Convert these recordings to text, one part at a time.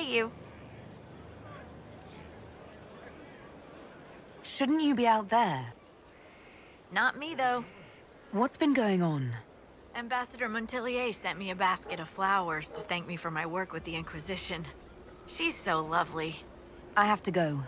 meet you. Shouldn't you be out there? Not me, though. What's been going on? Ambassador Montelier sent me a basket of flowers to thank me for my work with the Inquisition. She's so lovely. I have to go.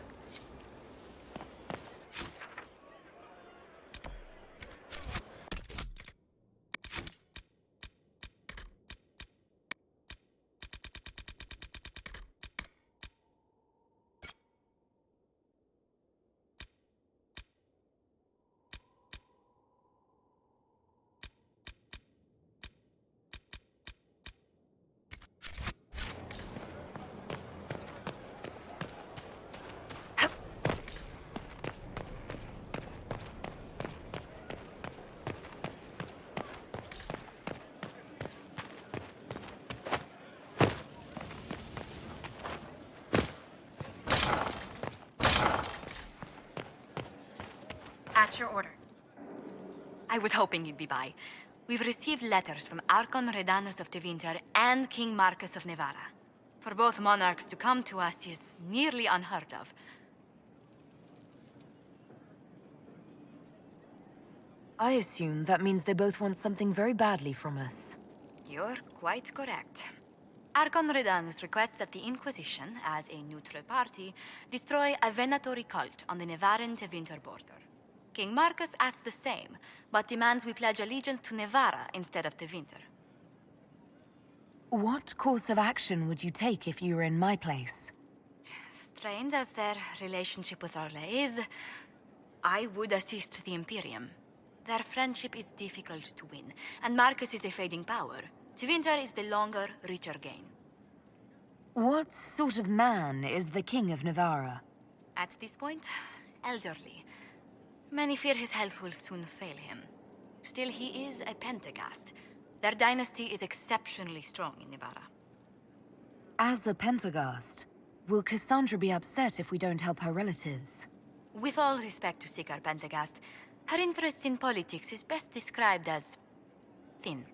At your order. I was hoping you'd be by. We've received letters from Archon Redanus of Tevinter and King Marcus of Nevara. For both monarchs to come to us is nearly unheard of. I assume that means they both want something very badly from us. You're quite correct. Archon Redanus requests that the Inquisition, as a neutral party, destroy a venatory cult on the Nevaran-Tevinter border. King Marcus asks the same, but demands we pledge allegiance to Nevara instead of Tevinter. What course of action would you take if you were in my place? Strained as their relationship with Orle is, I would assist the Imperium. Their friendship is difficult to win, and Marcus is a fading power. Tevinter is the longer, richer gain. What sort of man is the King of Navarra? At this point, elderly. Many fear his health will soon fail him. Still, he is a Pentagast. Their dynasty is exceptionally strong in Nevada. As a Pentagast, will Cassandra be upset if we don't help her relatives? With all respect to Sikar Pentagast, her interest in politics is best described as thin.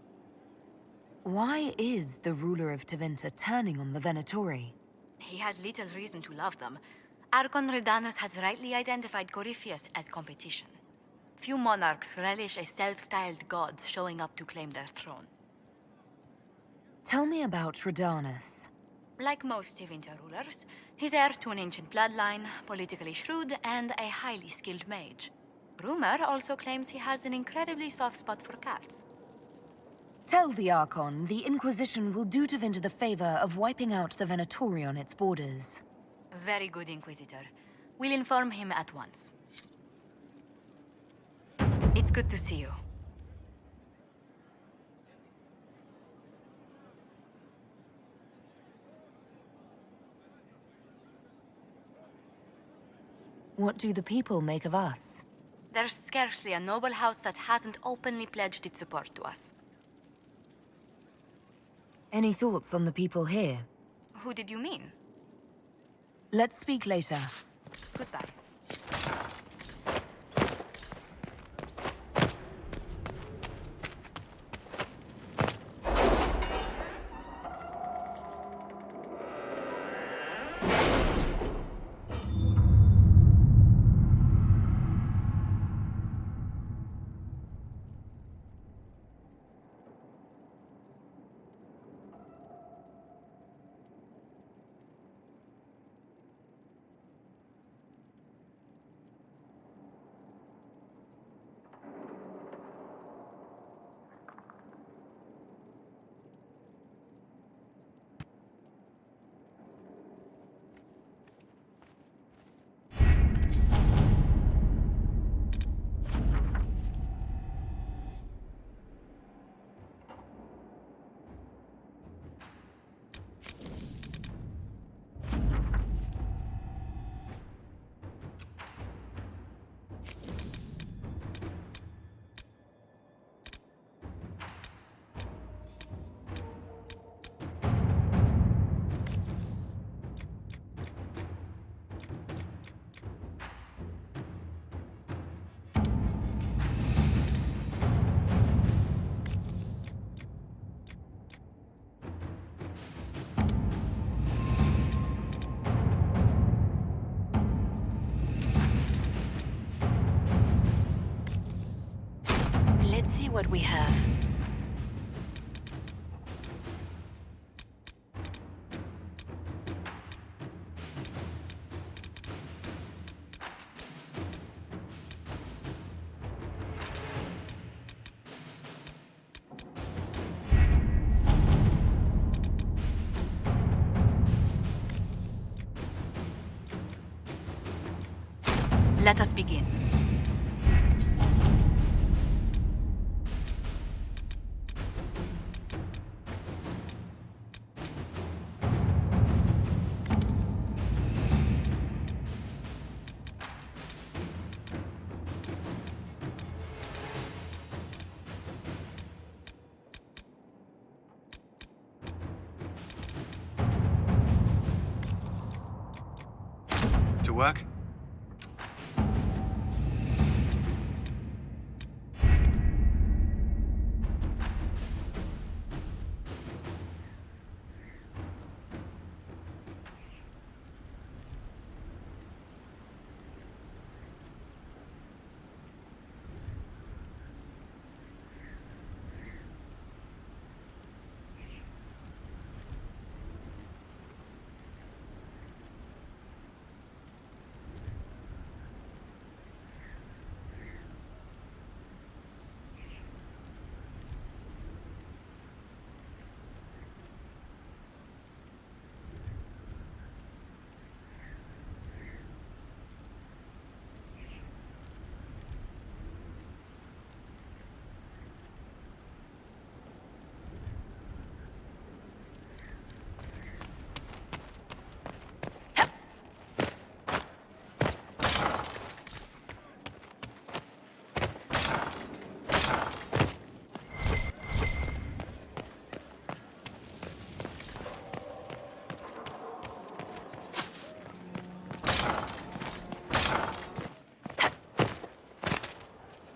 Why is the ruler of Tevinter turning on the Venatori? He has little reason to love them. Archon Redanus has rightly identified Corypheus as competition. Few monarchs relish a self-styled god showing up to claim their throne. Tell me about Redanus. Like most Tevinter rulers, he's heir to an ancient bloodline, politically shrewd, and a highly skilled mage. Rumor also claims he has an incredibly soft spot for cats. Tell the Archon the Inquisition will do Tevinter the favor of wiping out the Venatori on its borders. Very good, Inquisitor. We'll inform him at once. It's good to see you. What do the people make of us? There's scarcely a noble house that hasn't openly pledged its support to us. Any thoughts on the people here? Who did you mean? Let's speak later. Goodbye. what we have. Let us begin. To work?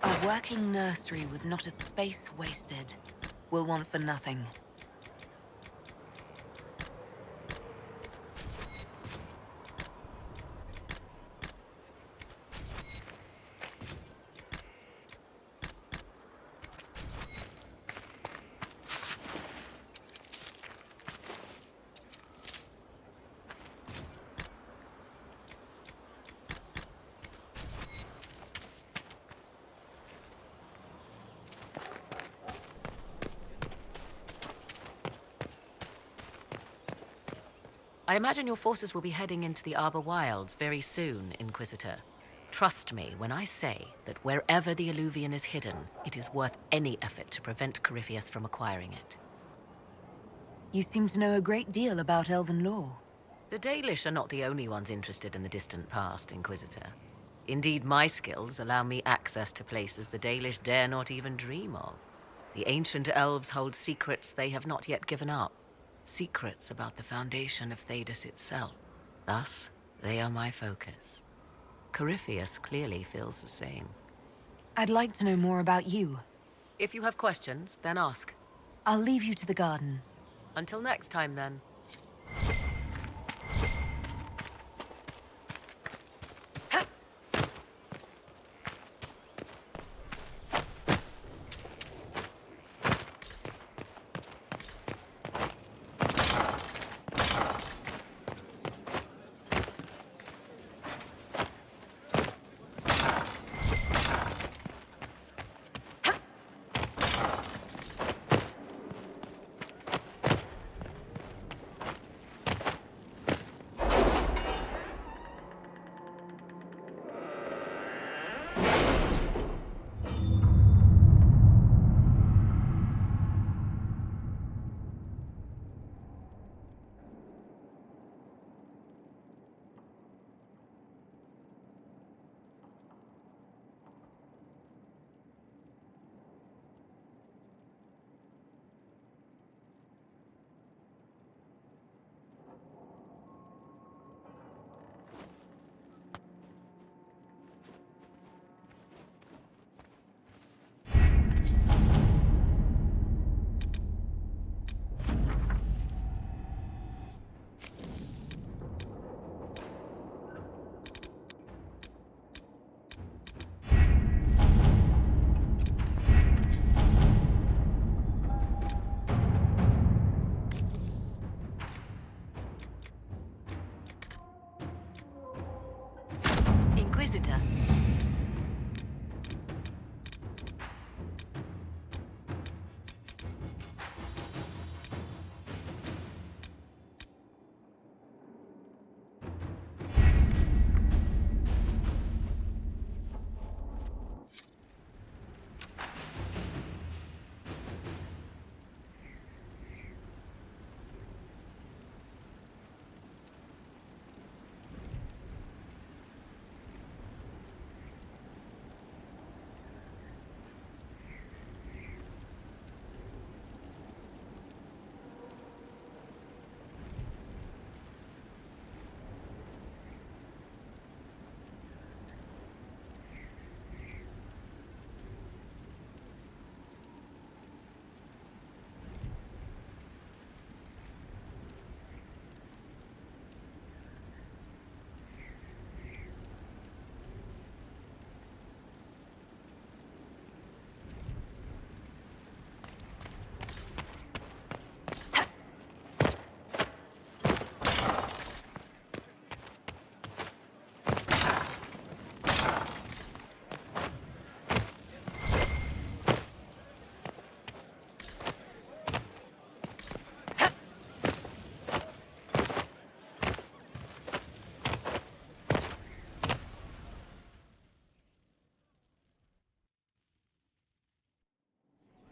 A working nursery with not a space wasted. Will want for nothing. I imagine your forces will be heading into the Arbor Wilds very soon, Inquisitor. Trust me when I say that wherever the Alluvian is hidden, it is worth any effort to prevent Corypheus from acquiring it. You seem to know a great deal about elven law. The Dalish are not the only ones interested in the distant past, Inquisitor. Indeed, my skills allow me access to places the Dalish dare not even dream of. The ancient elves hold secrets they have not yet given up. Secrets about the foundation of Thedas itself. Thus, they are my focus. Corypheus clearly feels the same. I'd like to know more about you. If you have questions, then ask. I'll leave you to the garden. Until next time, then.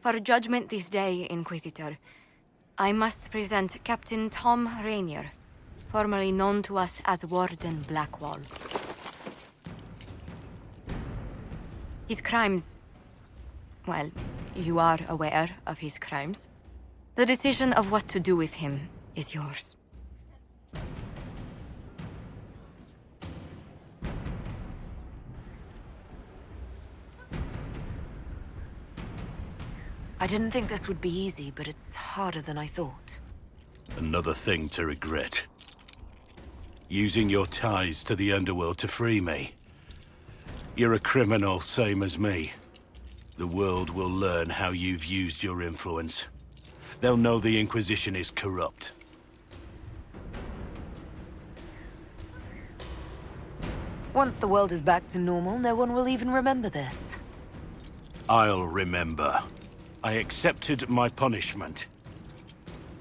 For judgment this day, Inquisitor, I must present Captain Tom Rainier, formerly known to us as Warden Blackwall. His crimes... well, you are aware of his crimes. The decision of what to do with him is yours. I didn't think this would be easy, but it's harder than I thought. Another thing to regret. Using your ties to the underworld to free me. You're a criminal, same as me. The world will learn how you've used your influence. They'll know the Inquisition is corrupt. Once the world is back to normal, no one will even remember this. I'll remember. I accepted my punishment.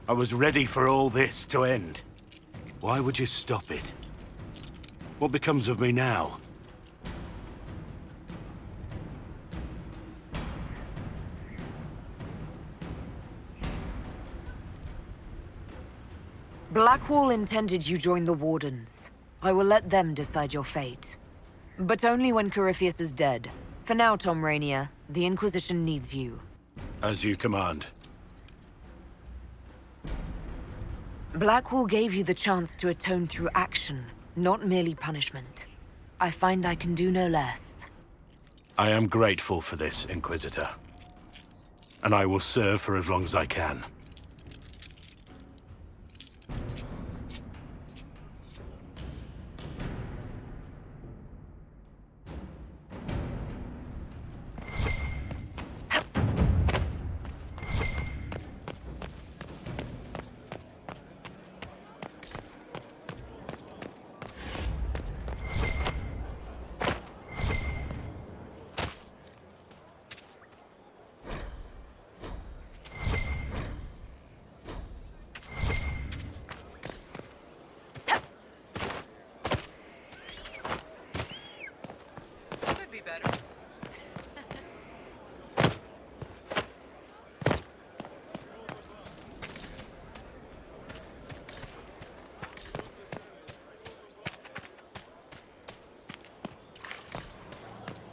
I was ready for all this to end. Why would you stop it? What becomes of me now? Blackwall intended you join the Wardens. I will let them decide your fate. But only when Corypheus is dead. For now, Tom Rainier, the Inquisition needs you. As you command. Blackwall gave you the chance to atone through action, not merely punishment. I find I can do no less. I am grateful for this, Inquisitor. And I will serve for as long as I can.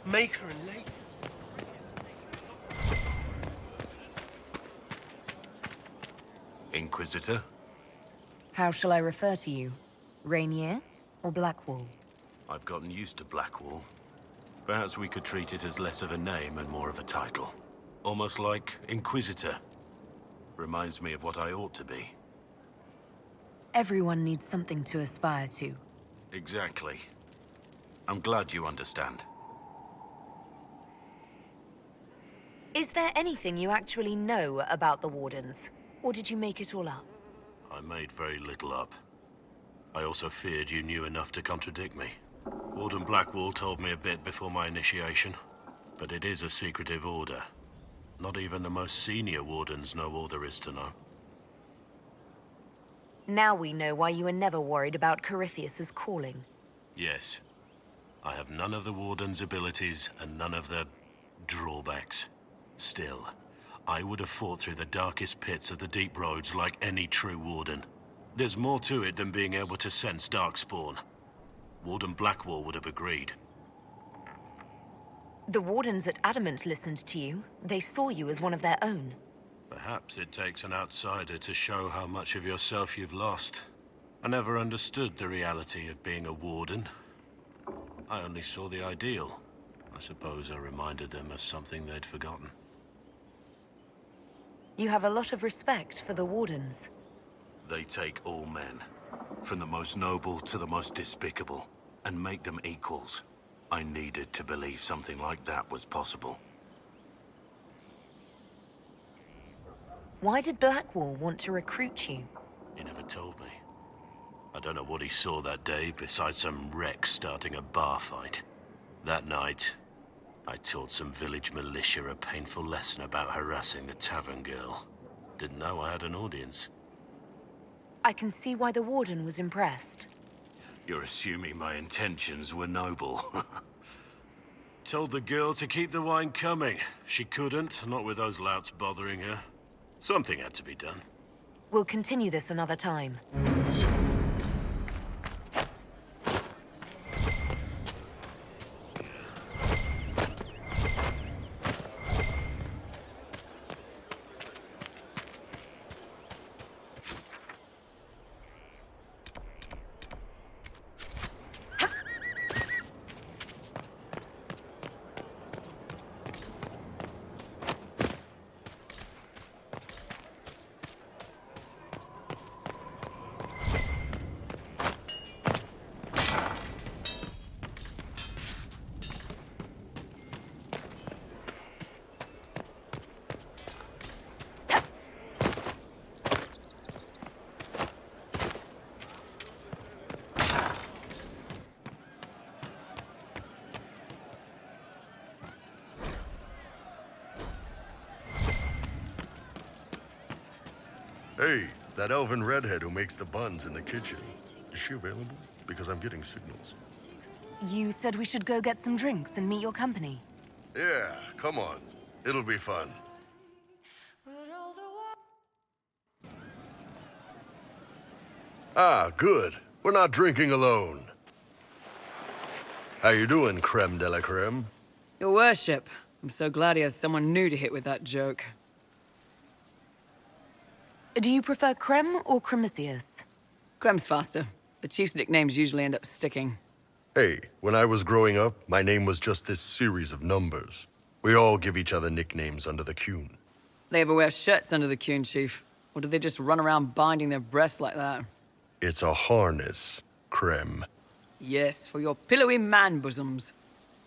Maker and late. Inquisitor? How shall I refer to you? Rainier or Blackwall? I've gotten used to Blackwall. Perhaps we could treat it as less of a name and more of a title. Almost like Inquisitor. Reminds me of what I ought to be. Everyone needs something to aspire to. Exactly. I'm glad you understand. Is there anything you actually know about the Wardens? Or did you make it all up? I made very little up. I also feared you knew enough to contradict me. Warden Blackwall told me a bit before my initiation, but it is a secretive order. Not even the most senior Wardens know all there is to know. Now we know why you were never worried about Corypheus's calling. Yes. I have none of the Warden's abilities and none of the drawbacks. Still, I would have fought through the darkest pits of the deep roads like any true Warden. There's more to it than being able to sense darkspawn. Warden Blackwall would have agreed. The Wardens at Adamant listened to you. They saw you as one of their own. Perhaps it takes an outsider to show how much of yourself you've lost. I never understood the reality of being a Warden. I only saw the ideal. I suppose I reminded them of something they'd forgotten. You have a lot of respect for the Wardens. They take all men, from the most noble to the most despicable, and make them equals. I needed to believe something like that was possible. Why did Blackwall want to recruit you? He never told me. I don't know what he saw that day besides some wreck starting a bar fight. That night, I taught some village militia a painful lesson about harassing the tavern girl. Didn't know I had an audience. I can see why the Warden was impressed. You're assuming my intentions were noble. Told the girl to keep the wine coming. She couldn't, not with those louts bothering her. Something had to be done. We'll continue this another time. Hey, that elven redhead who makes the buns in the kitchen. Is she available? Because I'm getting signals. You said we should go get some drinks and meet your company. Yeah, come on. It'll be fun. Ah, good. We're not drinking alone. How you doing, Creme de la Creme? Your worship, I'm so glad he has someone new to hit with that joke. Do you prefer Krem or Cremisius? Krem's faster. The chief's nicknames usually end up sticking. Hey, when I was growing up, my name was just this series of numbers. We all give each other nicknames under the Qun. They ever wear shirts under the Qun, chief? Or do they just run around binding their breasts like that? It's a harness, Krem. Yes, for your pillowy man bosoms.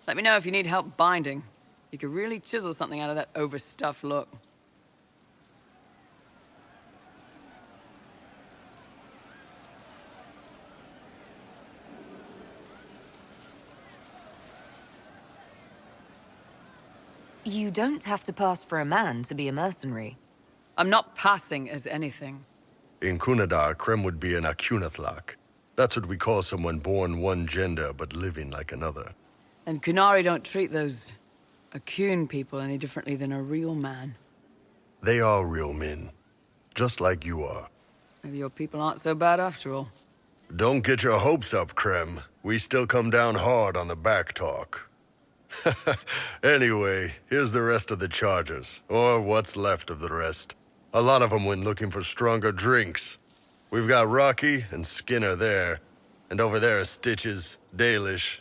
Let me know if you need help binding. You could really chisel something out of that overstuffed look. You don't have to pass for a man to be a mercenary. I'm not passing as anything. In Qunandar, Krem would be an aqun-athlok. That's what we call someone born one gender but living like another. And Qunari don't treat those aqun people any differently than a real man. They are real men, just like you are. Maybe your people aren't so bad after all. Don't get your hopes up, Krem. We still come down hard on the back talk. Anyway, here's the rest of the charges, or what's left of the rest. A lot of them went looking for stronger drinks. We've got Rocky and Skinner there, and over there are Stitches, Dalish,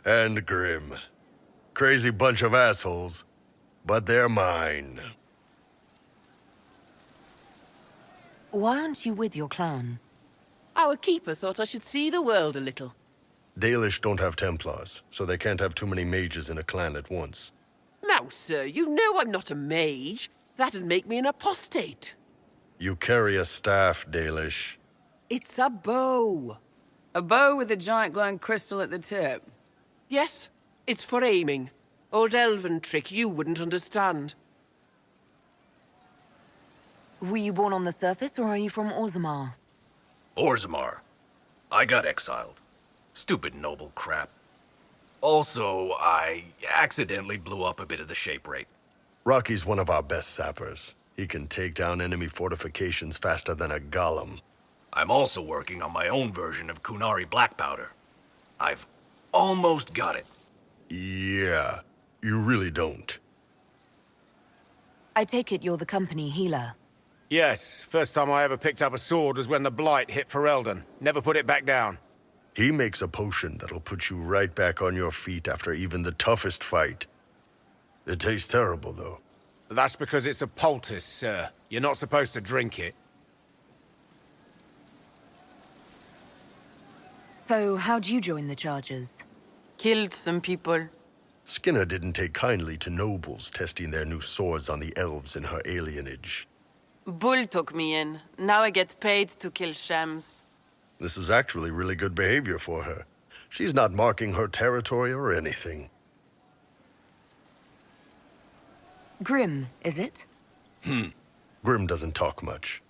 and Grim. Crazy bunch of assholes, but they're mine. Why aren't you with your clan? Our keeper thought I should see the world a little. Dalish don't have Templars, so they can't have too many mages in a clan at once. Now, sir, you know I'm not a mage. That'd make me an apostate. You carry a staff, Dalish. It's a bow. A bow with a giant glowing crystal at the tip. Yes, it's for aiming. Old elven trick you wouldn't understand. Were you born on the surface, or are you from Orzammar? Orzammar. I got exiled. Stupid noble crap. Also, I accidentally blew up a bit of the shape rate. Rocky's one of our best sappers. He can take down enemy fortifications faster than a golem. I'm also working on my own version of Qunari black powder. I've almost got it. Yeah, you really don't. I take it you're the company healer. Yes, first time I ever picked up a sword was when the Blight hit Ferelden. Never put it back down. He makes a potion that'll put you right back on your feet after even the toughest fight. It tastes terrible, though. That's because it's a poultice, sir. You're not supposed to drink it. So, how'd you join the charges? Killed some people. Skinner didn't take kindly to nobles testing their new swords on the elves in her alienage. Bull took me in. Now I get paid to kill shams. This is actually really good behavior for her. She's not marking her territory or anything. Grim, is it? Grim doesn't talk much.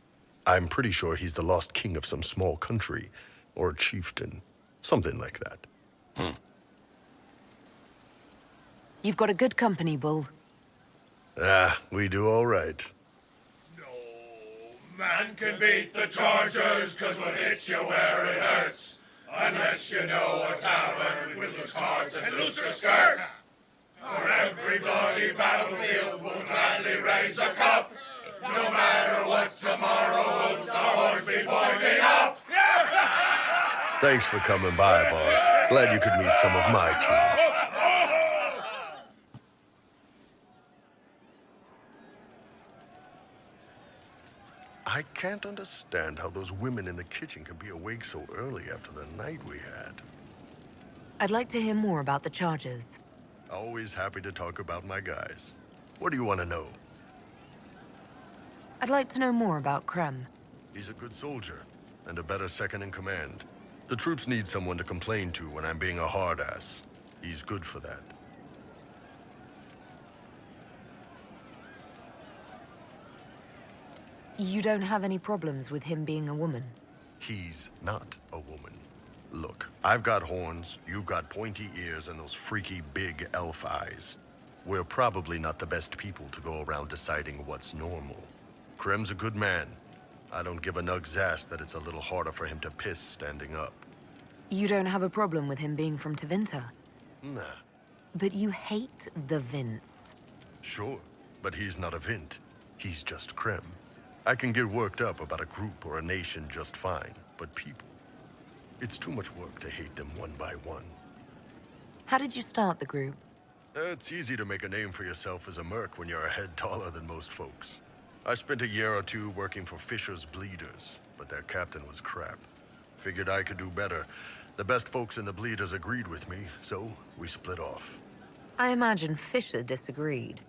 I'm pretty sure he's the lost king of some small country, or a chieftain. Something like that. You've got a good company, Bull. Ah, we do all right. Man can beat the Chargers, 'cause we'll hit you where it hurts. Unless you know a tavern with loose cards and looser skirts. For every bloody battlefield, we'll gladly raise a cup. No matter what tomorrow holds, our horns be pointing up. Thanks for coming by, boss. Glad you could meet some of my team. I can't understand how those women in the kitchen can be awake so early after the night we had. I'd like to hear more about the charges. Always happy to talk about my guys. What do you want to know? I'd like to know more about Krem'd. He's a good soldier, and a better second in command. The troops need someone to complain to when I'm being a hard-ass. He's good for that. You don't have any problems with him being a woman? He's not a woman. Look, I've got horns, you've got pointy ears, and those freaky big elf eyes. We're probably not the best people to go around deciding what's normal. Krem's a good man. I don't give a nug's ass that it's a little harder for him to piss standing up. You don't have a problem with him being from Tevinter? Nah. But you hate the Vince. Sure, but he's not a Vint. He's just Krem. I can get worked up about a group or a nation just fine, but people... It's too much work to hate them one by one. How did you start the group? It's easy to make a name for yourself as a merc when you're a head taller than most folks. I spent a year or two working for Fisher's Bleeders, but their captain was crap. Figured I could do better. The best folks in the Bleeders agreed with me, so we split off. I imagine Fisher disagreed.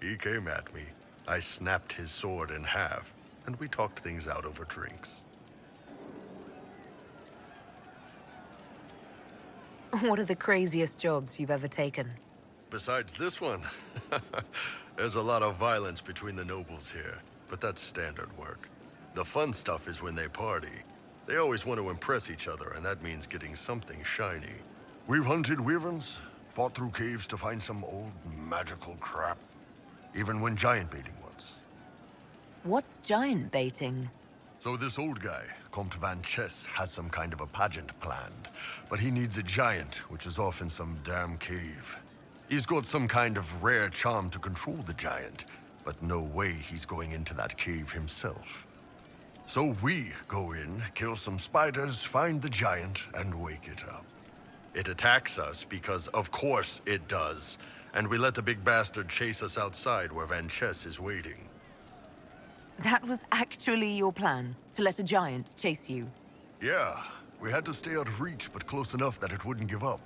He came at me. I snapped his sword in half, and we talked things out over drinks. What are the craziest jobs you've ever taken? Besides this one, there's a lot of violence between the nobles here, but that's standard work. The fun stuff is when they party. They always want to impress each other, and that means getting something shiny. We've hunted wyverns, fought through caves to find some old magical crap. Even went giant baiting once. What's giant baiting? So this old guy, Comte Van Chess, has some kind of a pageant planned, but he needs a giant, which is off in some damn cave. He's got some kind of rare charm to control the giant, but no way he's going into that cave himself. So we go in, kill some spiders, find the giant, and wake it up. It attacks us because, of course, it does. And we let the big bastard chase us outside where Van Chess is waiting. That was actually your plan, to let a giant chase you? Yeah, we had to stay out of reach, but close enough that it wouldn't give up.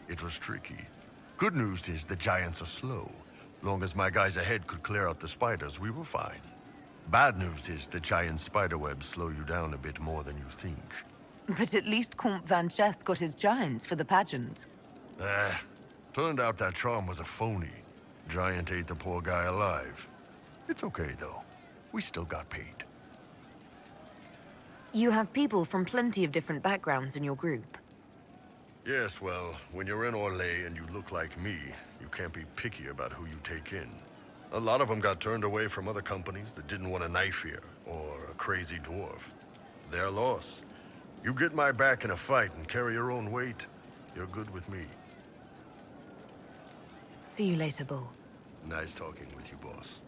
It was tricky. Good news is the giants are slow. Long as my guys ahead could clear out the spiders, we were fine. Bad news is the giant spiderwebs slow you down a bit more than you think. But at least Comte Van Chess got his giant for the pageant. Turned out that charm was a phony. Giant ate the poor guy alive. It's okay, though. We still got paid. You have people from plenty of different backgrounds in your group. Yes, well, when you're in Orlais and you look like me, you can't be picky about who you take in. A lot of them got turned away from other companies that didn't want a knife here, or a crazy dwarf. Their loss. You get my back in a fight and carry your own weight, you're good with me. See you later, Bull. Nice talking with you, boss.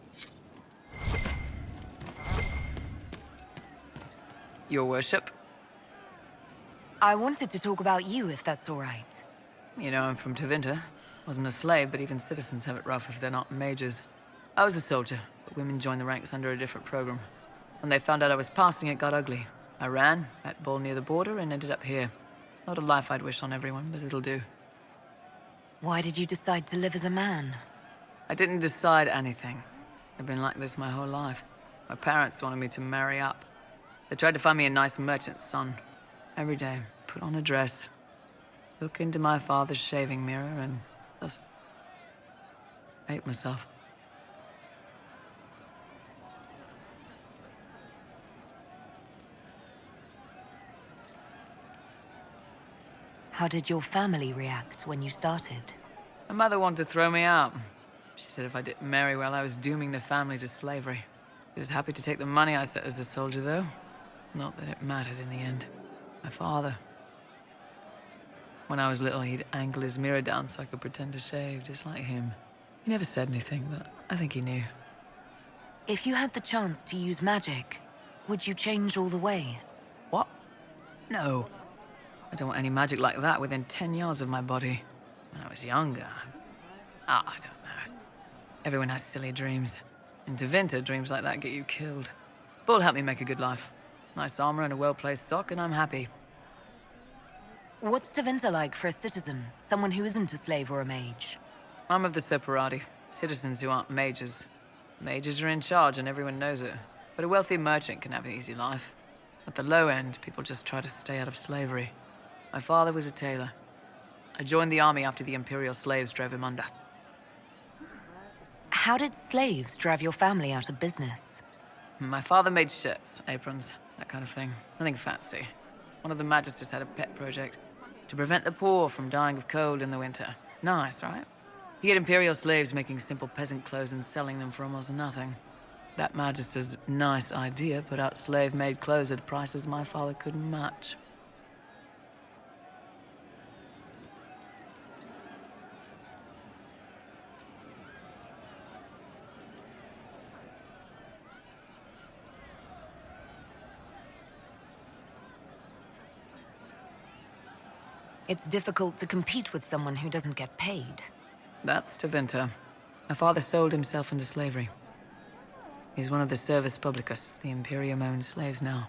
Your worship? I wanted to talk about you, if that's all right. You know, I'm from Tevinter. Wasn't a slave, but even citizens have it rough if they're not mages. I was a soldier, but women joined the ranks under a different program. When they found out I was passing, it got ugly. I ran, met Bull near the border, and ended up here. Not a life I'd wish on everyone, but it'll do. Why did you decide to live as a man? I didn't decide anything. I've been like this my whole life. My parents wanted me to marry up. They tried to find me a nice merchant's son. Every day, put on a dress, look into my father's shaving mirror, and just hate myself. How did your family react when you started? My mother wanted to throw me out. She said if I didn't marry well, I was dooming the family to slavery. She was happy to take the money I set as a soldier, though. Not that it mattered in the end. My father. When I was little, he'd angle his mirror down so I could pretend to shave, just like him. He never said anything, but I think he knew. If you had the chance to use magic, would you change all the way? What? No. I don't want any magic like that within 10 yards of my body. When I was younger... I don't know. Everyone has silly dreams. In Tevinter, dreams like that get you killed. Bull helped me make a good life. Nice armor and a well-placed sock, and I'm happy. What's Tevinter like for a citizen? Someone who isn't a slave or a mage? I'm of the Separati. Citizens who aren't mages. Mages are in charge and everyone knows it. But a wealthy merchant can have an easy life. At the low end, people just try to stay out of slavery. My father was a tailor. I joined the army after the Imperial slaves drove him under. How did slaves drive your family out of business? My father made shirts, aprons, that kind of thing. Nothing fancy. One of the magisters had a pet project to prevent the poor from dying of cold in the winter. Nice, right? He had Imperial slaves making simple peasant clothes and selling them for almost nothing. That magister's nice idea put out slave-made clothes at prices my father couldn't match. It's difficult to compete with someone who doesn't get paid. That's Tevinter. My father sold himself into slavery. He's one of the Servus Publicus, the Imperium-owned slaves now.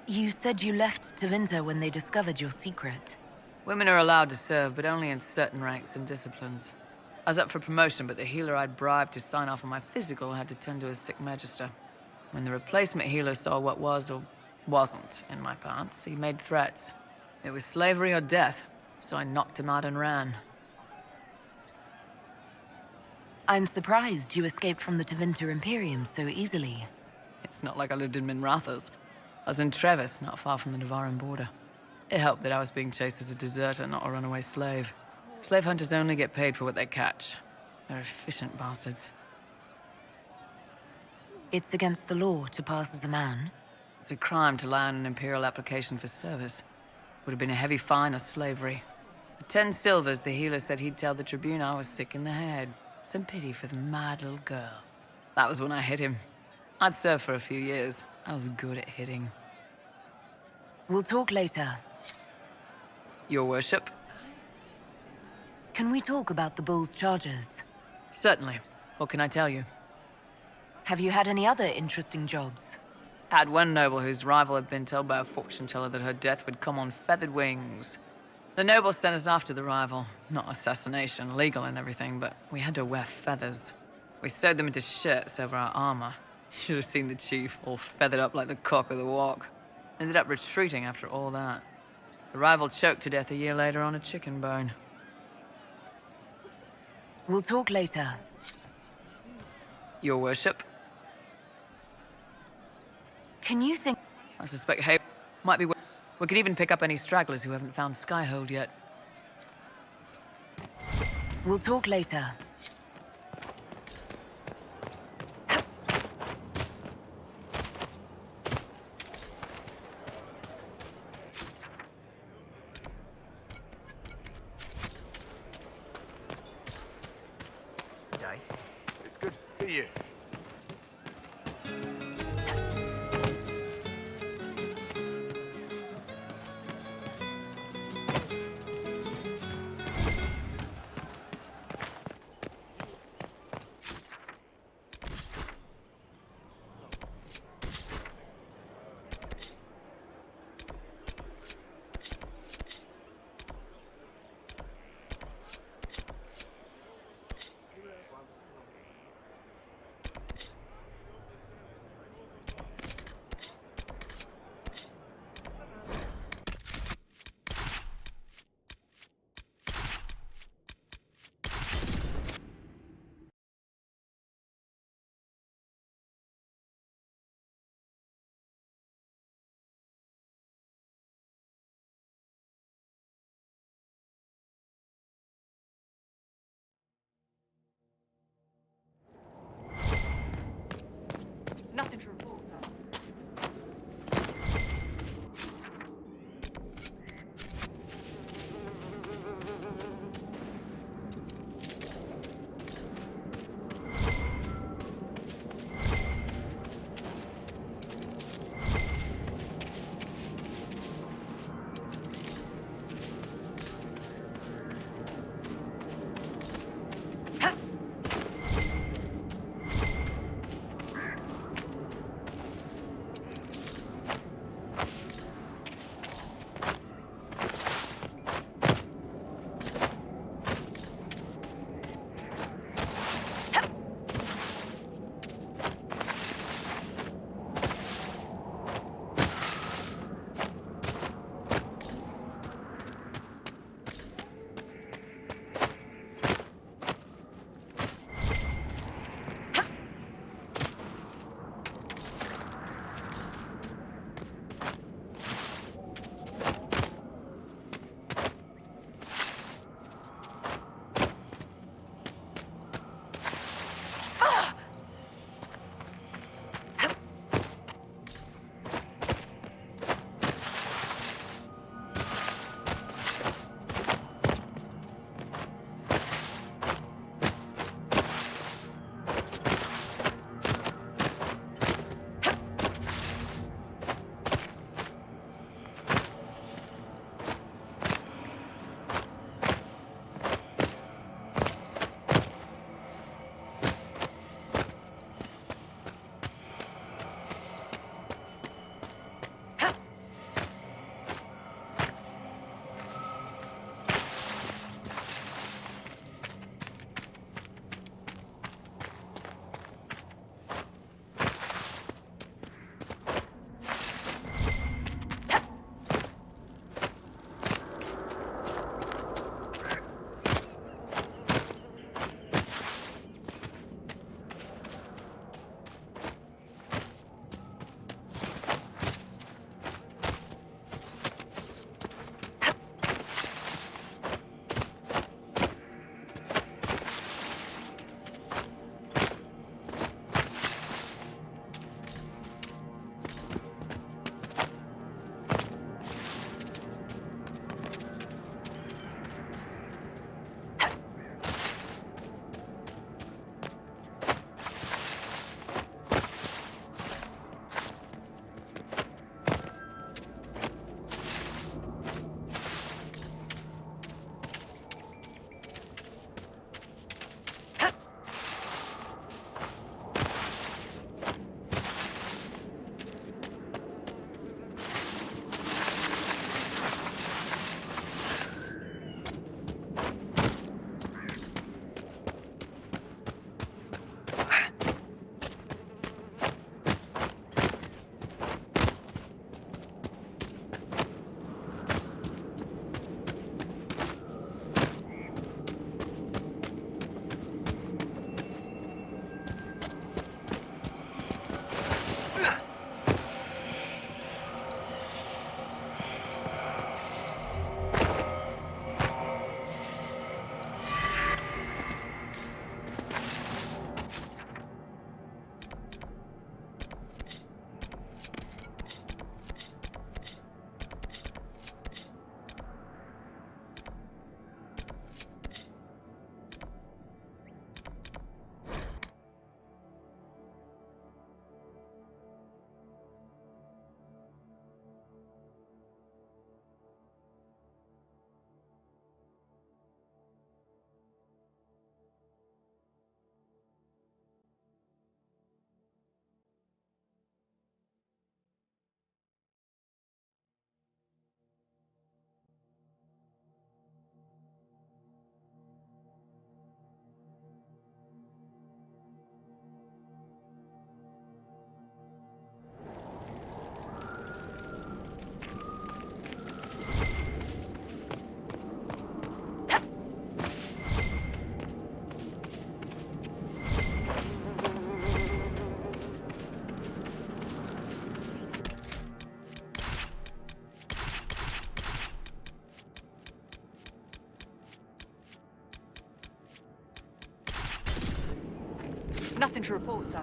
You said you left Tevinter when they discovered your secret. Women are allowed to serve, but only in certain ranks and disciplines. I was up for promotion, but the healer I'd bribed to sign off on my physical had to tend to a sick magister. When the replacement healer saw what was or wasn't in my parts, he made threats. It was slavery or death, so I knocked him out and ran. I'm surprised you escaped from the Tevinter Imperium so easily. It's not like I lived in Minrathous. I was in Trevis, not far from the Navaran border. It helped that I was being chased as a deserter, not a runaway slave. Slave hunters only get paid for what they catch. They're efficient bastards. It's against the law to pass as a man. It's a crime to lie on an Imperial application for service. Would have been a heavy fine or slavery. For 10 silvers, the healer said he'd tell the Tribune I was sick in the head. Some pity for the mad little girl. That was when I hit him. I'd served for a few years. I was good at hitting. We'll talk later. Your worship? Can we talk about the Bull's charges? Certainly. What can I tell you? Have you had any other interesting jobs? Had one noble whose rival had been told by a fortune teller that her death would come on feathered wings. The noble sent us after the rival. Not assassination, legal and everything, but we had to wear feathers. We sewed them into shirts over our armor. Should have seen the chief, all feathered up like the cock of the walk. Ended up retreating after all that. The rival choked to death a year later on a chicken bone. We'll talk later. Your worship? Can you think... I suspect Hay might be... We could even pick up any stragglers who haven't found Skyhold yet. We'll talk later. It's good to see you. Nothing to report, sir.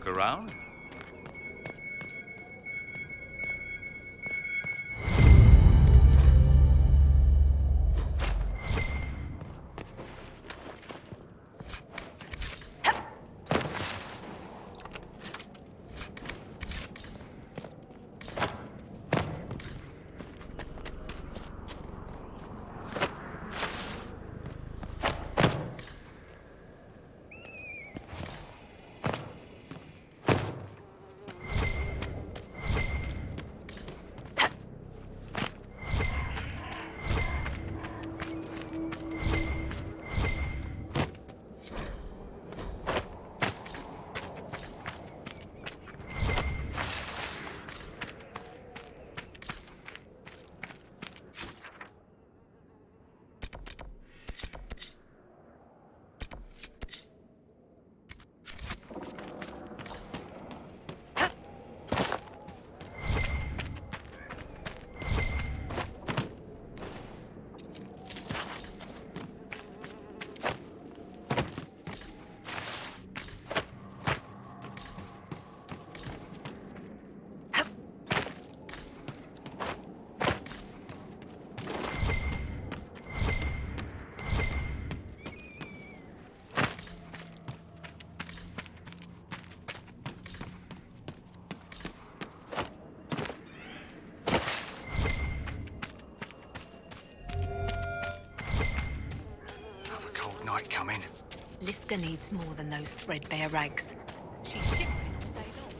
Around? Night coming. Liska needs more than those threadbare rags. She's shivering all day long.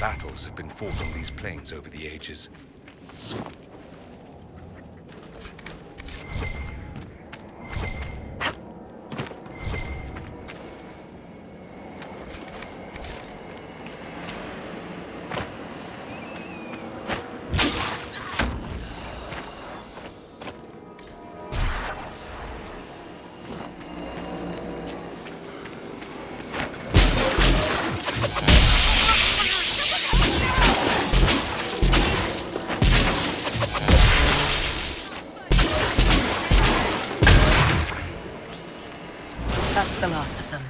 battles have been fought on these plains over the ages. That's the last of them.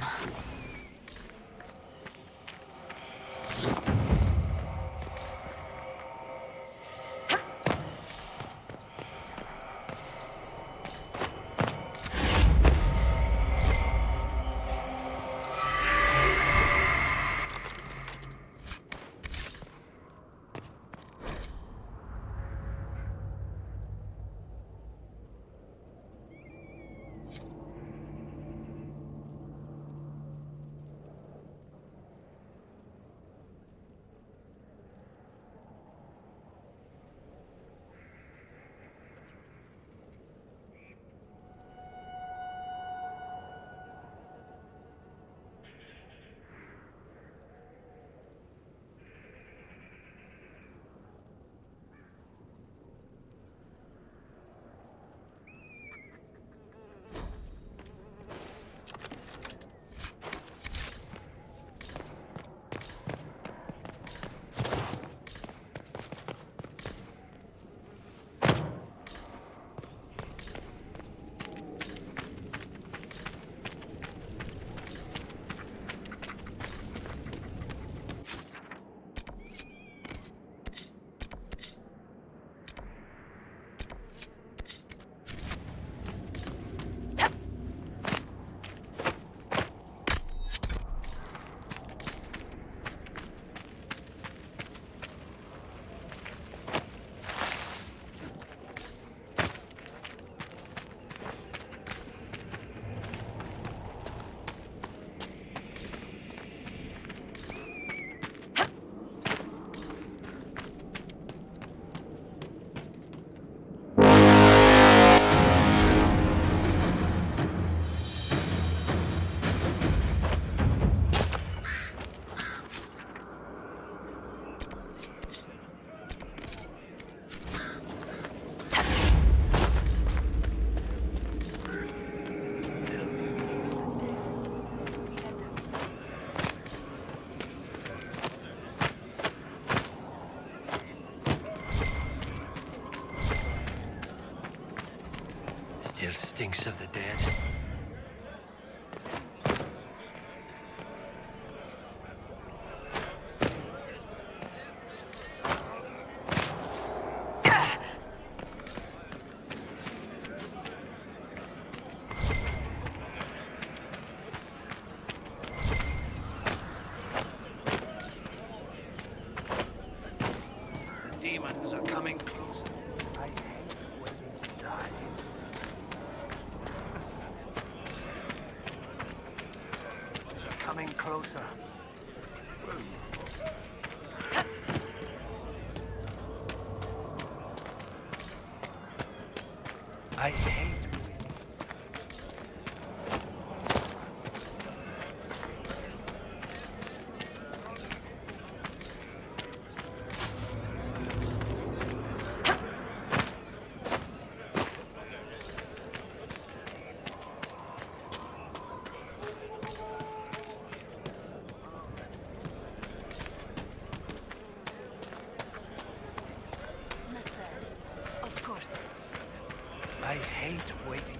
Still stinks of the dead. The demons are coming closer. I hate waiting to die. Coming closer. I hate I hate waiting.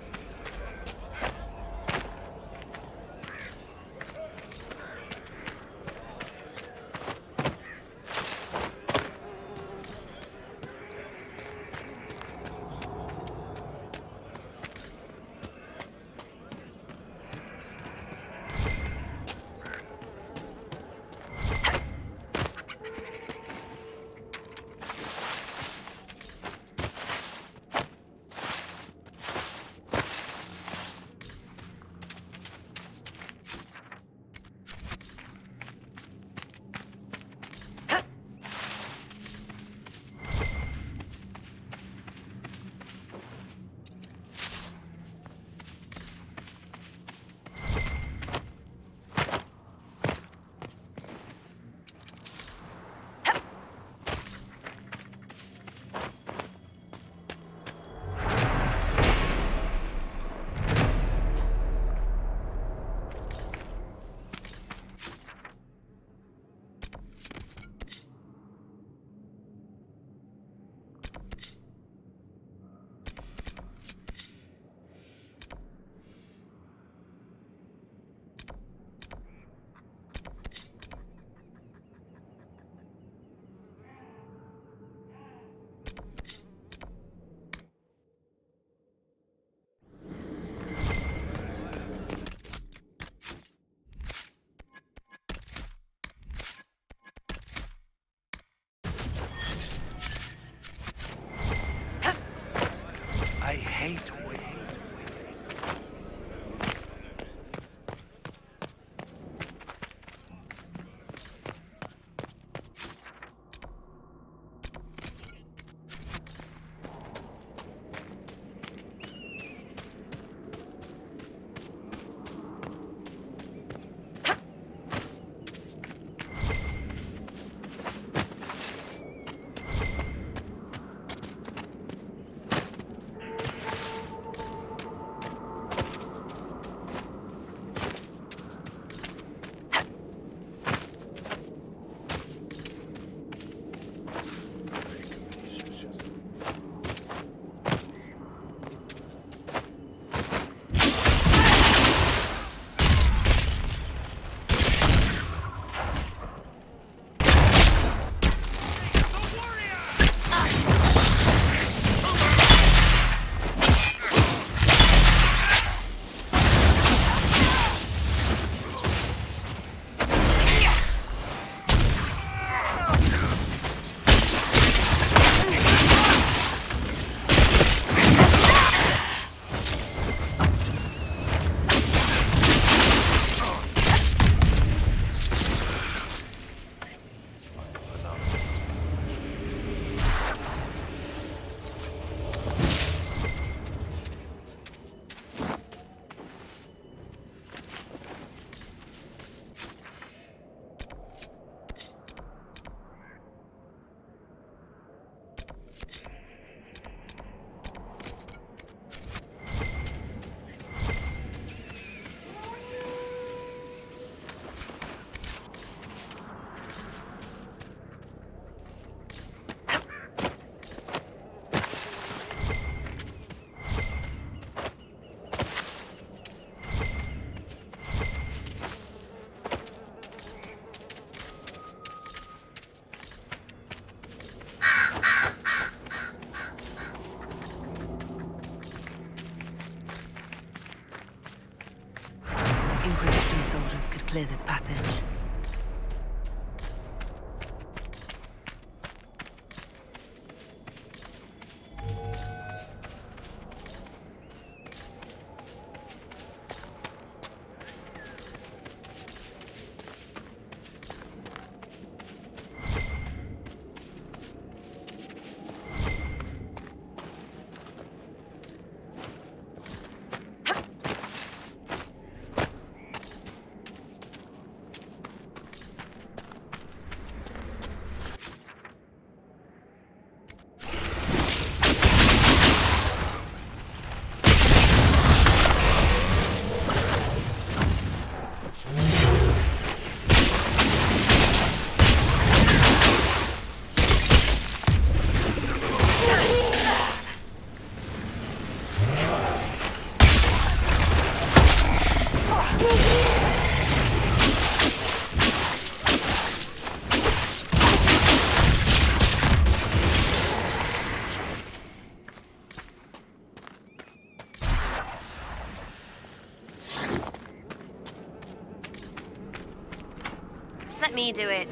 Inquisition soldiers could clear this passage. Let me do it.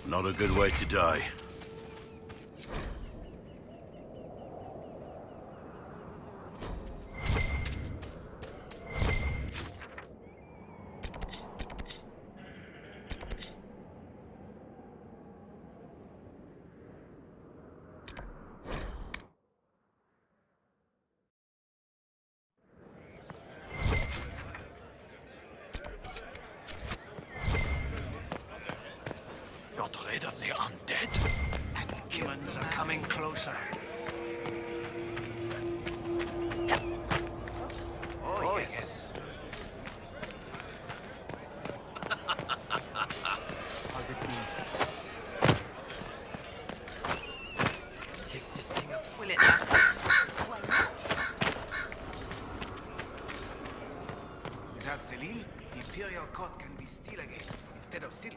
Not a good way to die. Not rid of the undead? And humans are coming closer. Oh, yes. Take this thing up. Will it not? Without Selil, the Imperial coat can be steel again, instead of silk.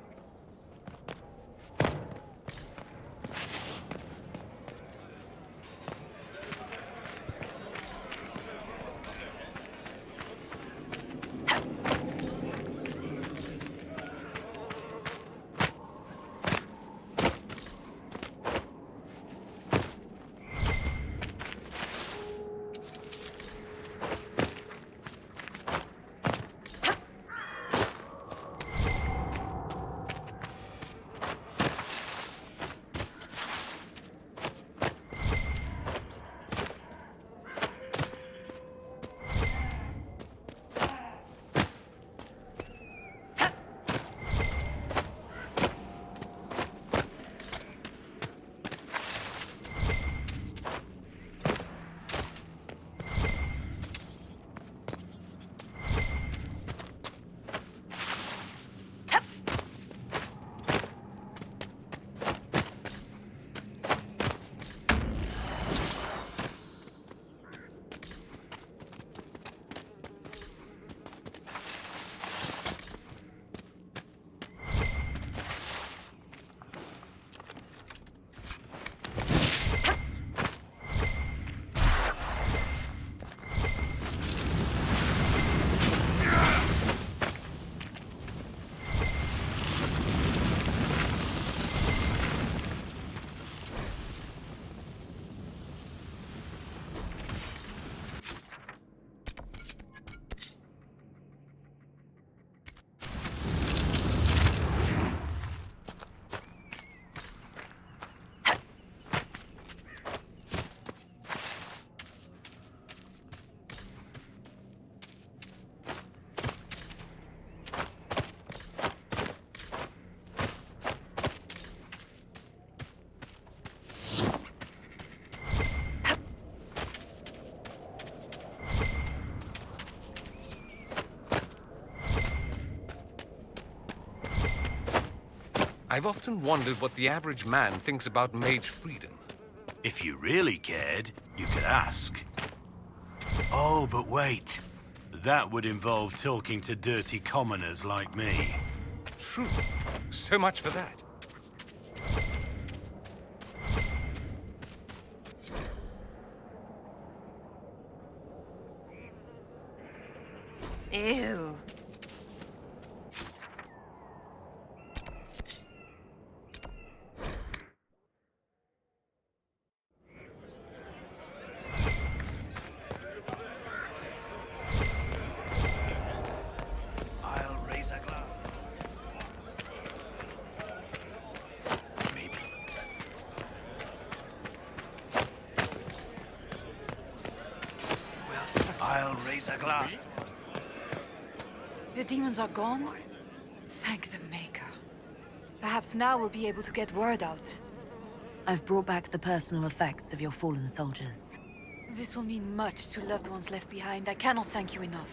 I've often wondered what the average man thinks about mage freedom. If you really cared, you could ask. Oh, but wait. That would involve talking to dirty commoners like me. True. So much for that. Ew. I'll raise a glass. Maybe. Well, I'll raise a glass. The demons are gone? Thank the Maker. Perhaps now we'll be able to get word out. I've brought back the personal effects of your fallen soldiers. This will mean much to loved ones left behind. I cannot thank you enough.